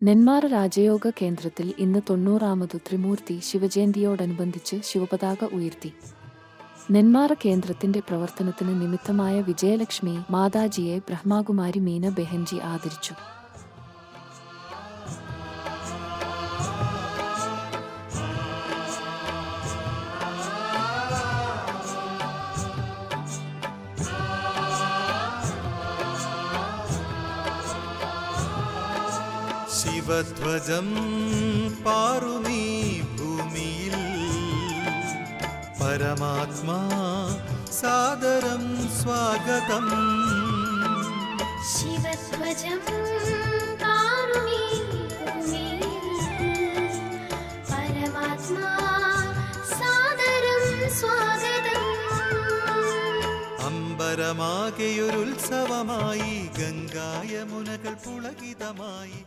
നെന്മാറ രാജയോഗ കേന്ദ്രത്തിൽ ഇന്ന് 90ാമത് ത്രിമൂർത്തി ശിവജയന്തിയോടനുബന്ധിച്ച് ശിവപതാക ഉയർത്തി. നെന്മാറ കേന്ദ്രത്തിന്റെ പ്രവർത്തനത്തിന് നിമിത്തമായ വിജയലക്ഷ്മി മാതാജിയെ ബ്രഹ്മകുമാരി മീന ബെഹൻജി ആദരിച്ചു. ശിവധ്വജം പാറുമീ ഭൂമിയിൽ പരമാത്മാ സാദരം സ്വാഗതം. ശിവധ്വജം പാറുമീ ഭൂമിയിൽ പരമാത്മാ സാദരം സ്വാഗതം. അമ്പരമാകെയൊരുത്സവമായി ഗംഗായമുനകൾ പുളകിതമായി